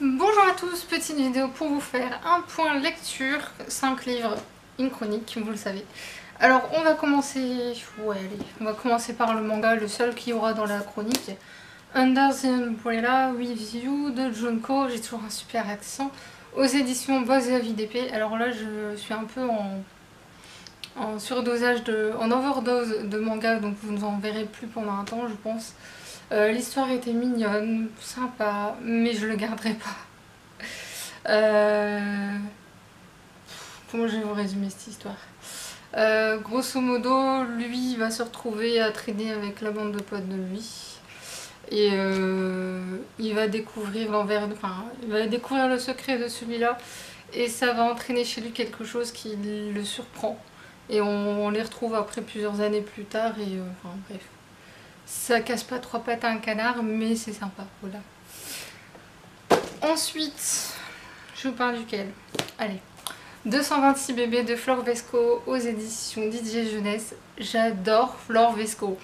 Bonjour à tous, petite vidéo pour vous faire un point lecture, 5 livres, une chronique, vous le savez. Alors on va commencer, on va commencer par le manga, le seul qu'il y aura dans la chronique. Under the Umbrella with You de Junko, j'ai toujours un super accent, aux éditions Boss et Avis d'épée. Alors là je suis un peu en surdosage, en overdose de manga, donc vous n'en verrez plus pendant un temps je pense. L'histoire était mignonne, sympa, mais je le garderai pas. Comment je vais vous résumer cette histoire? Grosso modo, lui va se retrouver à traîner avec la bande de potes de lui. Et il va découvrir l'envers, enfin, il va découvrir le secret de celui-là. Et ça va entraîner chez lui quelque chose qui le surprend. Et on les retrouve après plusieurs années plus tard. Et enfin bref. Ça casse pas trois pattes à un canard, mais c'est sympa. Voilà. Ensuite, je vous parle duquel? Allez. 226 bébés de Flore Vesco aux éditions Didier Jeunesse. J'adore Flore Vesco.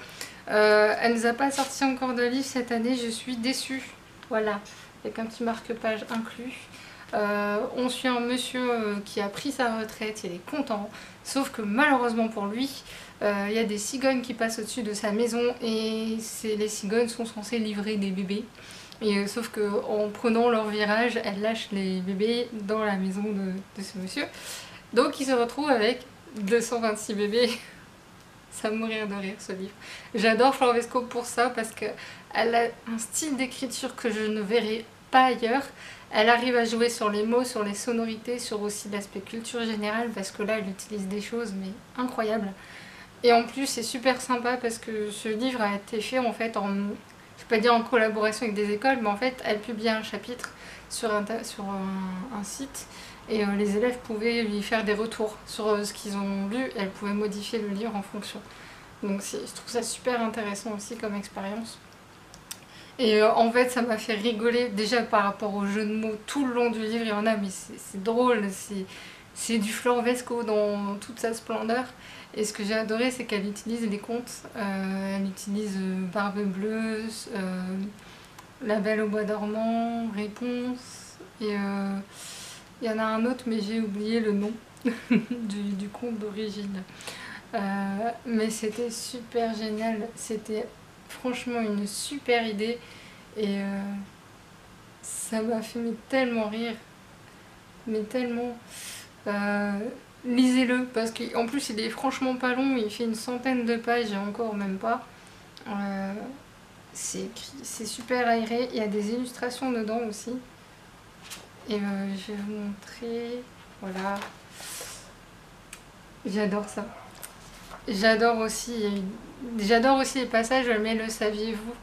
Elle nous a pas sorti encore de livre cette année, je suis déçue. Voilà, avec un petit marque-page inclus. On suit un monsieur qui a pris sa retraite, il est content. Sauf que malheureusement pour lui, il y a des cigognes qui passent au-dessus de sa maison et les cigognes sont censées livrer des bébés. Et sauf qu'en prenant leur virage, elles lâchent les bébés dans la maison de ce monsieur. Donc il se retrouve avec 226 bébés. Ça me mourir de rire ce livre. J'adore Flore Vesco pour ça parce qu'elle a un style d'écriture que je ne verrai pas ailleurs. Elle arrive à jouer sur les mots, sur les sonorités, sur aussi l'aspect culture générale parce que là elle utilise des choses mais incroyables. Et en plus c'est super sympa parce que ce livre a été fait en fait en... je vais pas dire en collaboration avec des écoles, mais en fait elle publie un chapitre sur un site et les élèves pouvaient lui faire des retours sur ce qu'ils ont lu et elle pouvait modifier le livre en fonction. Donc je trouve ça super intéressant aussi comme expérience. Et en fait ça m'a fait rigoler déjà par rapport au jeu de mots tout le long du livre, il y en a mais c'est drôle, c'est du Flore Vesco dans toute sa splendeur. Et ce que j'ai adoré, c'est qu'elle utilise les contes. Elle utilise Barbe Bleue, La Belle au Bois dormant, Réponse. Et il y en a un autre, mais j'ai oublié le nom du conte d'origine. Mais c'était super génial. C'était franchement une super idée. Et ça m'a fait tellement rire. Mais tellement... lisez-le parce qu'en plus il est franchement pas long, il fait une centaine de pages et encore même pas. C'est super aéré, il y a des illustrations dedans aussi. Et je vais vous montrer, voilà. J'adore ça. J'adore aussi les passages, mais le saviez-vous,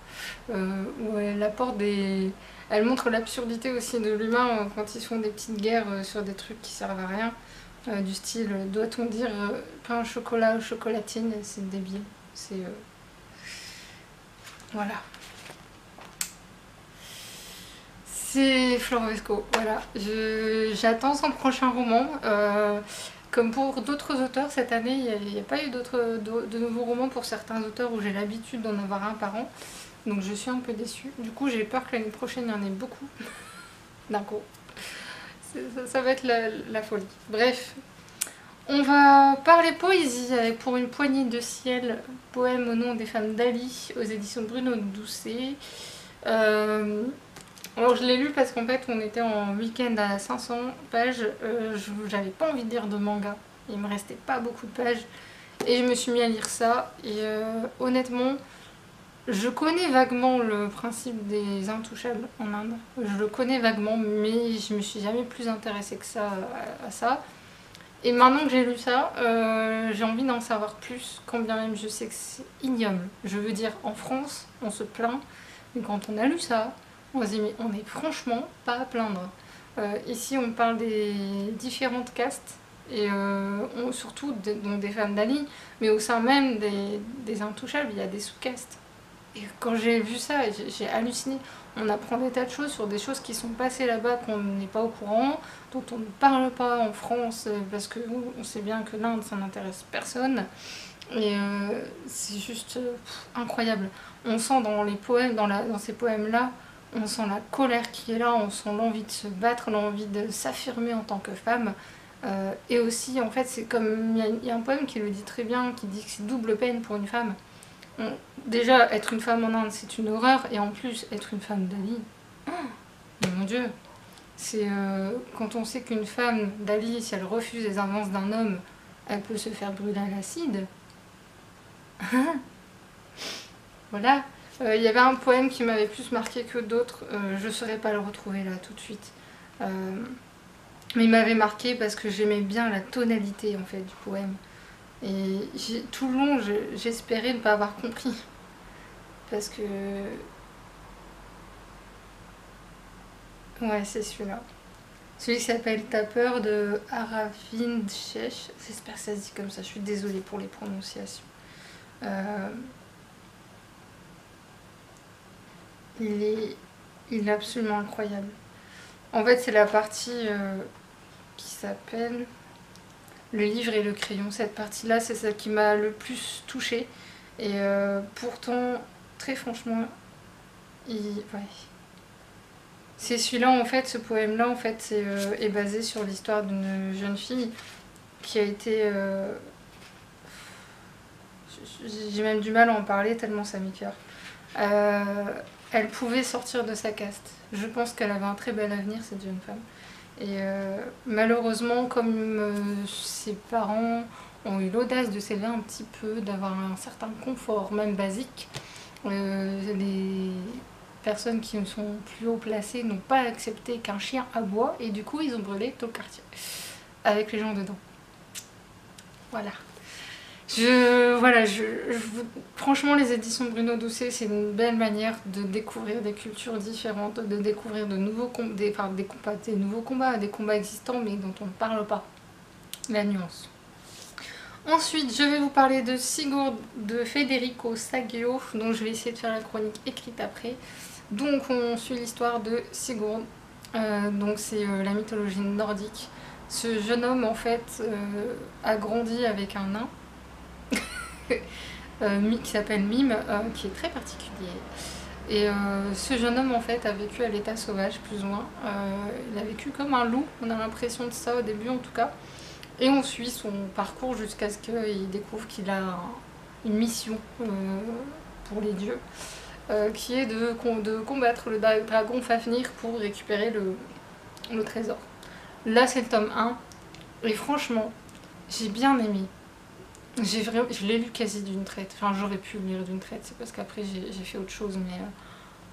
où elle apporte des... Elle montre l'absurdité aussi de l'humain quand ils font des petites guerres sur des trucs qui servent à rien. Du style, doit-on dire pain au chocolat ou chocolatine? C'est débile. C'est... Voilà. C'est Flore Vesco, voilà. J'attends son prochain roman. Comme pour d'autres auteurs, cette année, il n'y a pas eu de nouveaux romans pour certains auteurs où j'ai l'habitude d'en avoir un par an. Donc je suis un peu déçue. Du coup, j'ai peur que l'année prochaine, il y en ait beaucoup. D'un coup. Ça va être la folie. Bref, on va parler poésie avec Pour une poignée de ciel, poème au nom des femmes d'Ali aux éditions Bruno Doucet. Alors je l'ai lu parce qu'en fait on était en week-end à 500 pages, j'avais pas envie de lire de manga, il me restait pas beaucoup de pages et je me suis mis à lire ça et honnêtement je connais vaguement le principe des intouchables en Inde, je le connais vaguement mais je me suis jamais plus intéressée que ça à ça. Et maintenant que j'ai lu ça, j'ai envie d'en savoir plus, quand bien même je sais que c'est ignoble. Je veux dire, en France, on se plaint, mais quand on a lu ça, on se dit mais on n'est franchement pas à plaindre. Ici on parle des différentes castes, et surtout donc des femmes d'Ali, mais au sein même des intouchables, il y a des sous-castes. Et quand j'ai vu ça, j'ai halluciné. On apprend des tas de choses sur des choses qui sont passées là-bas qu'on n'est pas au courant, dont on ne parle pas en France, parce qu'on sait bien que l'Inde, ça n'intéresse personne. Et c'est juste incroyable. On sent dans les poèmes, dans ces poèmes-là, on sent la colère qui est là, on sent l'envie de se battre, l'envie de s'affirmer en tant que femme. Et aussi, en fait, c'est comme il y a un poème qui le dit très bien, qui dit que c'est double peine pour une femme. Déjà, être une femme en Inde, c'est une horreur, et en plus, être une femme d'Ali, oh, mon Dieu, c'est quand on sait qu'une femme d'Ali, si elle refuse les avances d'un homme, elle peut se faire brûler à l'acide. Voilà. Il y avait un poème qui m'avait plus marqué que d'autres, je ne saurais pas le retrouver là tout de suite. Mais il m'avait marqué parce que j'aimais bien la tonalité en fait du poème. Et tout le long, j'espérais ne pas avoir compris. Parce que... Ouais, c'est celui-là. Celui qui s'appelle T'as peur de Aravind Shesh. J'espère que ça se dit comme ça, je suis désolée pour les prononciations. Il est absolument incroyable. En fait, c'est la partie qui s'appelle Le livre et le crayon. Cette partie-là, c'est celle qui m'a le plus touchée. Et pourtant, très franchement, ouais. C'est celui-là, en fait, ce poème-là, en fait, est basé sur l'histoire d'une jeune fille qui a été... J'ai même du mal à en parler tellement ça m'écoeure. Elle pouvait sortir de sa caste. Je pense qu'elle avait un très bel avenir, cette jeune femme. Et malheureusement, comme ses parents ont eu l'audace de s'élever un petit peu, d'avoir un certain confort, même basique, les personnes qui sont plus haut placées n'ont pas accepté qu'un chien aboie, et du coup ils ont brûlé tout le quartier avec les gens dedans. Voilà. Franchement, les éditions Bruno Doucet, c'est une belle manière de découvrir des cultures différentes, de découvrir de nouveaux combats, des combats existants mais dont on ne parle pas. La nuance. Ensuite, je vais vous parler de Sigurd de Federico Saggio, dont je vais essayer de faire la chronique écrite après. Donc, on suit l'histoire de Sigurd. Donc, c'est la mythologie nordique. Ce jeune homme, en fait, a grandi avec un nain. Qui s'appelle Mime, qui est très particulier. Et ce jeune homme en fait a vécu à l'état sauvage plus ou moins. Il a vécu comme un loup, on a l'impression de ça au début en tout cas. Et on suit son parcours jusqu'à ce qu'il découvre qu'il a une mission pour les dieux, qui est de combattre le dragon Fafnir pour récupérer le trésor. Là c'est le tome 1, et franchement, j'ai bien aimé. Je l'ai lu quasi d'une traite, enfin j'aurais pu le lire d'une traite, c'est parce qu'après j'ai fait autre chose, mais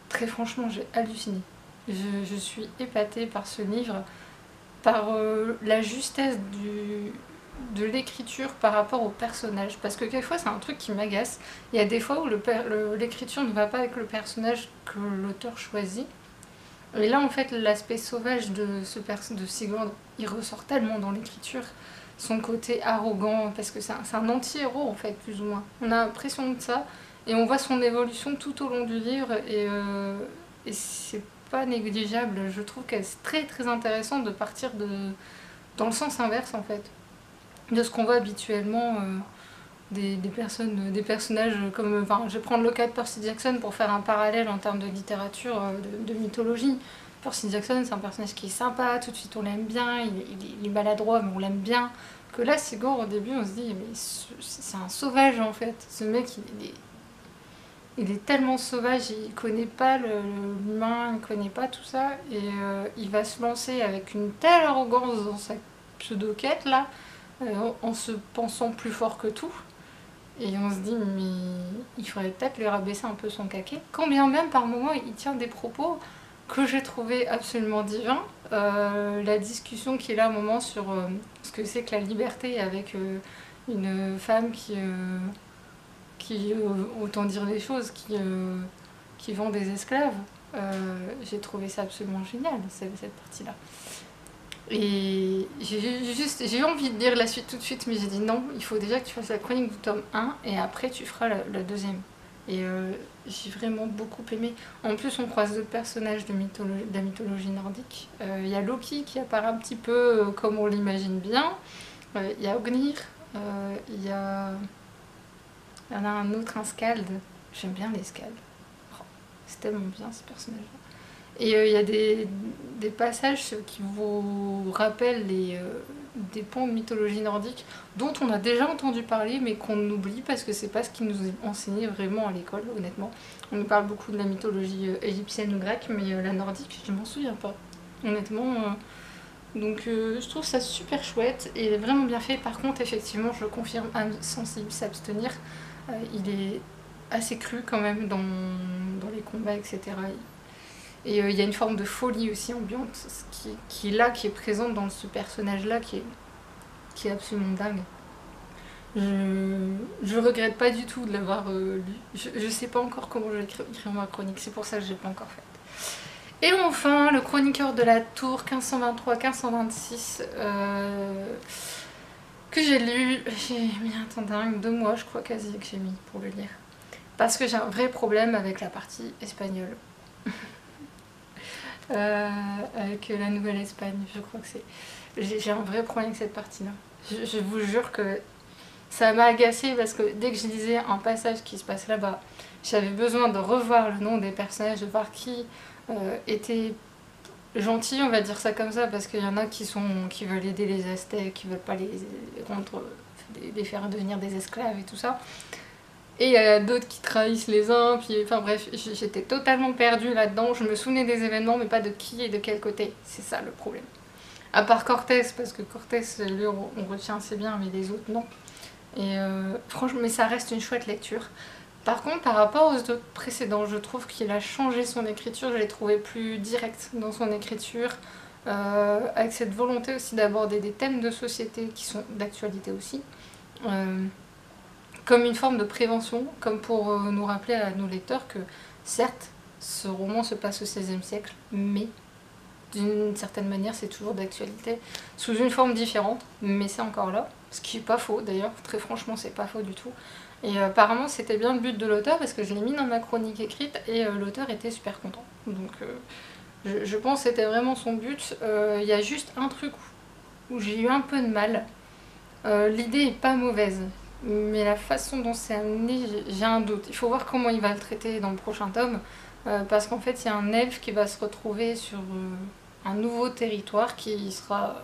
très franchement j'ai halluciné. Je suis épatée par ce livre, par la justesse de l'écriture par rapport au personnage, parce que quelquefois c'est un truc qui m'agace. Il y a des fois où l'écriture ne va pas avec le personnage que l'auteur choisit, et là en fait l'aspect sauvage de Sigurd, il ressort tellement dans l'écriture. Son côté arrogant, parce que c'est un anti-héros en fait, plus ou moins. On a l'impression de ça, et on voit son évolution tout au long du livre, et c'est pas négligeable. Je trouve que c'est très très intéressant de partir dans le sens inverse en fait, de ce qu'on voit habituellement des personnages comme... Enfin, je vais prendre le cas de Percy Jackson pour faire un parallèle en termes de littérature, de mythologie. Percy Jackson, c'est un personnage qui est sympa, tout de suite on l'aime bien, il est maladroit mais on l'aime bien. Que là, Sigurd, au début, on se dit, mais c'est un sauvage en fait. Ce mec, il est tellement sauvage, il connaît pas l'humain, il connaît pas tout ça, et il va se lancer avec une telle arrogance dans sa pseudo-quête là, en se pensant plus fort que tout. Et on se dit, mais il faudrait peut-être lui rabaisser un peu son caquet. Quand bien même, par moments, il tient des propos que j'ai trouvé absolument divin. La discussion qu'il a à un moment sur ce que c'est que la liberté avec une femme qui autant dire les choses, qui vend des esclaves. J'ai trouvé ça absolument génial, cette partie-là. Et j'ai eu envie de lire la suite tout de suite, mais j'ai dit non, il faut déjà que tu fasses la chronique du tome 1 et après tu feras le deuxième. Et j'ai vraiment beaucoup aimé. En plus, on croise d'autres personnages de la mythologie nordique. Il y a Loki qui apparaît un petit peu comme on l'imagine bien. Il y a Ognir. Il y en a un autre, un Skald. J'aime bien les Skalds. Oh, c'est tellement bien ces personnages-là. Et il y a des passages qui vous rappellent des pans de mythologie nordique dont on a déjà entendu parler mais qu'on oublie parce que c'est pas ce qui nous est enseigné vraiment à l'école, honnêtement. On nous parle beaucoup de la mythologie égyptienne ou grecque, mais la nordique, je m'en souviens pas, honnêtement. Donc je trouve ça super chouette et vraiment bien fait. Par contre, effectivement, je confirme, âme sensible, s'abstenir. Il est assez cru quand même dans les combats, etc. Et il y a une forme de folie aussi ambiante qui est là, qui est présente dans ce personnage-là, qui est absolument dingue. Je regrette pas du tout de l'avoir lu. Je sais pas encore comment je vais écrire ma chronique, c'est pour ça que je l'ai pas encore faite. Et enfin, le chroniqueur de la tour 1523-1526 que j'ai lu, j'ai mis un temps dingue, 2 mois je crois quasi que j'ai mis pour le lire. Parce que j'ai un vrai problème avec la partie espagnole. Avec la Nouvelle-Espagne, je crois que c'est... J'ai un vrai problème avec cette partie-là. Je vous jure que ça m'a agacée parce que dès que je lisais un passage qui se passe là-bas, j'avais besoin de revoir le nom des personnages, de voir qui était gentil, on va dire ça comme ça, parce qu'il y en a qui veulent aider les Aztèques, qui veulent pas les faire devenir des esclaves et tout ça. Et il y a d'autres qui trahissent les uns, puis enfin bref, j'étais totalement perdue là-dedans. Je me souvenais des événements, mais pas de qui et de quel côté. C'est ça le problème. À part Cortés, parce que Cortés, lui, on retient assez bien, mais les autres, non. Et franchement, mais ça reste une chouette lecture. Par contre, par rapport aux autres précédents, je trouve qu'il a changé son écriture. Je l'ai trouvé plus direct dans son écriture, avec cette volonté aussi d'aborder des thèmes de société qui sont d'actualité aussi. Comme une forme de prévention, comme pour nous rappeler à nos lecteurs que certes, ce roman se passe au XVIe siècle, mais d'une certaine manière c'est toujours d'actualité, sous une forme différente, mais c'est encore là, ce qui est pas faux d'ailleurs, très franchement c'est pas faux du tout. Et apparemment c'était bien le but de l'auteur parce que je l'ai mis dans ma chronique écrite et l'auteur était super content. Donc je pense que c'était vraiment son but. Il y a juste un truc où j'ai eu un peu de mal. L'idée est pas mauvaise. Mais la façon dont c'est amené, j'ai un doute. Il faut voir comment il va le traiter dans le prochain tome. Parce qu'en fait, il y a un elfe qui va se retrouver sur un nouveau territoire qui sera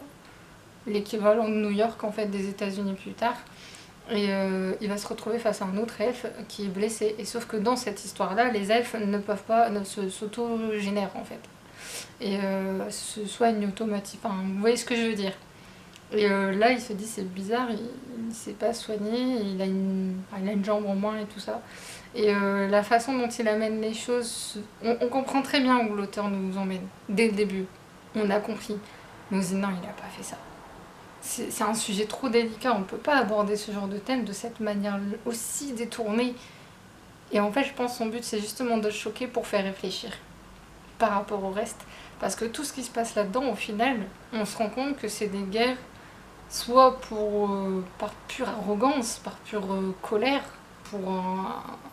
l'équivalent de New York en fait des États-Unis plus tard. Et il va se retrouver face à un autre elfe qui est blessé. Et sauf que dans cette histoire-là, les elfes ne peuvent pas s'auto-génèrent en fait. Et se soignent automatiquement. Enfin, vous voyez ce que je veux dire. Et là, il se dit c'est bizarre, il s'est pas soigné, il a une jambe en moins et tout ça. Et la façon dont il amène les choses, on comprend très bien où l'auteur nous emmène, dès le début. On a compris. Mais on se dit non, il n'a pas fait ça. C'est un sujet trop délicat, on ne peut pas aborder ce genre de thème de cette manière aussi détournée. Et en fait, je pense que son but, c'est justement de choquer pour faire réfléchir par rapport au reste. Parce que tout ce qui se passe là-dedans, au final, on se rend compte que c'est des guerres soit par pure arrogance, par pure colère,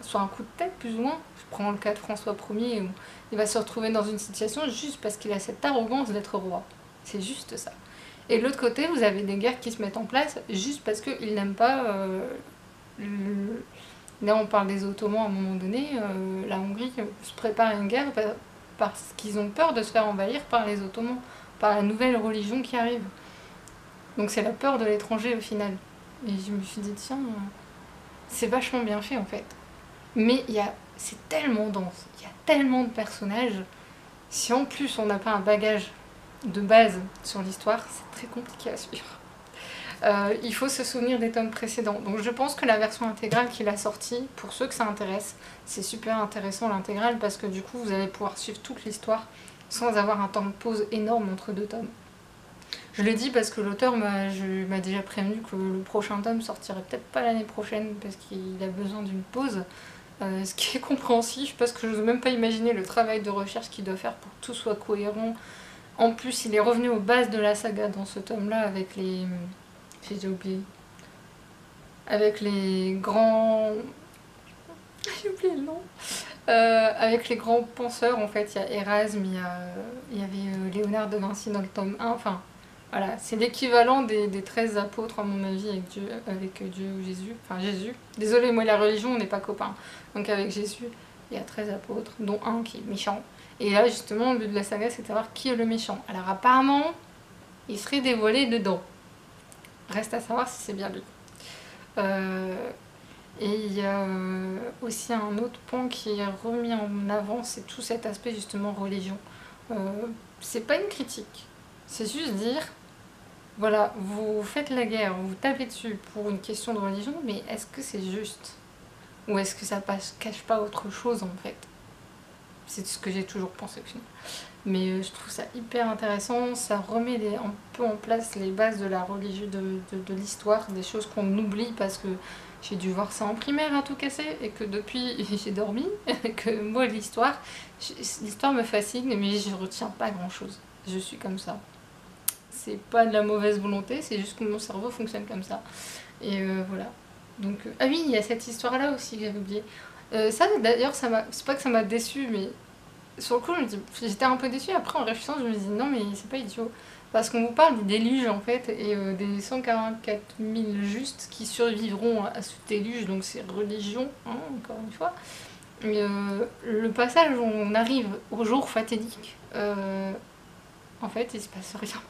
soit un coup de tête plus ou moins. Je prends le cas de François Ier où il va se retrouver dans une situation juste parce qu'il a cette arrogance d'être roi. C'est juste ça. Et de l'autre côté, vous avez des guerres qui se mettent en place juste parce qu'ils n'aiment pas... Là, on parle des Ottomans à un moment donné. La Hongrie se prépare à une guerre parce qu'ils ont peur de se faire envahir par les Ottomans, par la nouvelle religion qui arrive. Donc c'est la peur de l'étranger au final. Et je me suis dit, tiens, c'est vachement bien fait en fait. Mais c'est tellement dense, il y a tellement de personnages. Si en plus on n'a pas un bagage de base sur l'histoire, c'est très compliqué à suivre. Il faut se souvenir des tomes précédents. Donc je pense que la version intégrale qu'il a sortie, pour ceux que ça intéresse, c'est super intéressant l'intégrale parce que du coup vous allez pouvoir suivre toute l'histoire sans avoir un temps de pause énorme entre 2 tomes. Je le dis parce que l'auteur m'a déjà prévenu que le prochain tome sortirait peut-être pas l'année prochaine parce qu'il a besoin d'une pause. Ce qui est compréhensif parce que je n'ose même pas imaginer le travail de recherche qu'il doit faire pour que tout soit cohérent. En plus, il est revenu aux bases de la saga dans ce tome-là avec les... J'ai oublié. Avec les grands... J'ai oublié le nom. Avec les grands penseurs, en fait, il y a Erasme, il y avait Léonard de Vinci dans le tome 1, enfin... Voilà, c'est l'équivalent des 13 apôtres, à mon avis, avec Dieu ou Jésus. Enfin, Jésus. Désolée, moi, la religion, on n'est pas copains. Donc, avec Jésus, il y a 13 apôtres, dont un qui est méchant. Et là justement le but de la saga c'est de savoir qui est le méchant. Alors apparemment il serait dévoilé dedans. Reste à savoir si c'est bien lui. Et il y a aussi un autre point qui est remis en avant, c'est tout cet aspect justement religion. C'est pas une critique, c'est juste dire, voilà, vous faites la guerre, vous tapez dessus pour une question de religion, mais est-ce que c'est juste? Ou est-ce que ça cache pas autre chose en fait? C'est ce que j'ai toujours pensé au final. Mais je trouve ça hyper intéressant, ça remet un peu en place les bases de la religion, de l'histoire, des choses qu'on oublie parce que j'ai dû voir ça en primaire à tout casser et que depuis j'ai dormi, que moi l'histoire me fascine mais je retiens pas grand chose. Je suis comme ça. C'est pas de la mauvaise volonté, c'est juste que mon cerveau fonctionne comme ça. Et voilà. Donc, ah oui, il y a cette histoire là aussi que j'avais oublié. Ça d'ailleurs, c'est pas que ça m'a déçu, mais sur le coup, j'étais un peu déçue. Après, en réfléchissant, je me dis non, mais c'est pas idiot. Parce qu'on vous parle du déluge en fait, et des 144 000 justes qui survivront à ce déluge, donc c'est religion, hein, encore une fois. Et le passage où on arrive au jour fatidique, en fait, il se passe rien.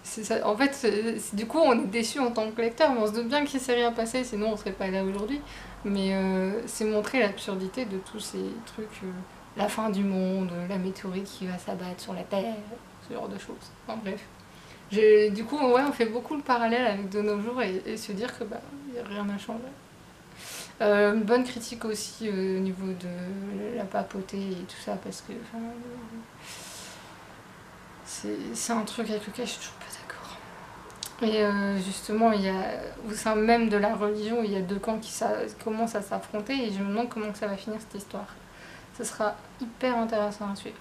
Ça. En fait, du coup, on est déçu en tant que lecteur, mais on se doute bien qu'il s'est rien passé, sinon on serait pas là aujourd'hui. Mais c'est montrer l'absurdité de tous ces trucs, la fin du monde, la météorite qui va s'abattre sur la Terre, ce genre de choses. Enfin bref. Du coup, ouais, on fait beaucoup le parallèle avec de nos jours et se dire que bah, y a rien n'a changé. Une bonne critique aussi au niveau de la papauté et tout ça, parce que c'est un truc avec lequel je suis toujours pas d'accord. Et justement, il y a, au sein même de la religion, il y a deux camps qui commencent à s'affronter et je me demande comment que ça va finir cette histoire. Ce sera hyper intéressant à suivre.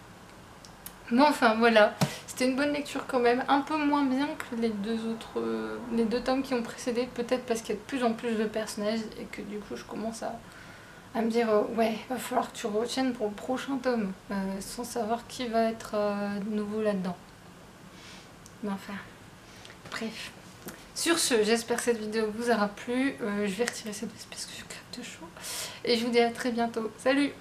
Mais enfin voilà, c'était une bonne lecture quand même, un peu moins bien que les deux tomes qui ont précédé, peut-être parce qu'il y a de plus en plus de personnages et que du coup je commence à me dire ouais, va falloir que tu retiennes pour le prochain tome, sans savoir qui va être nouveau là-dedans. Mais enfin, bref. Sur ce, j'espère que cette vidéo vous aura plu, je vais retirer cette espèce que je crève de chaud, et je vous dis à très bientôt. Salut!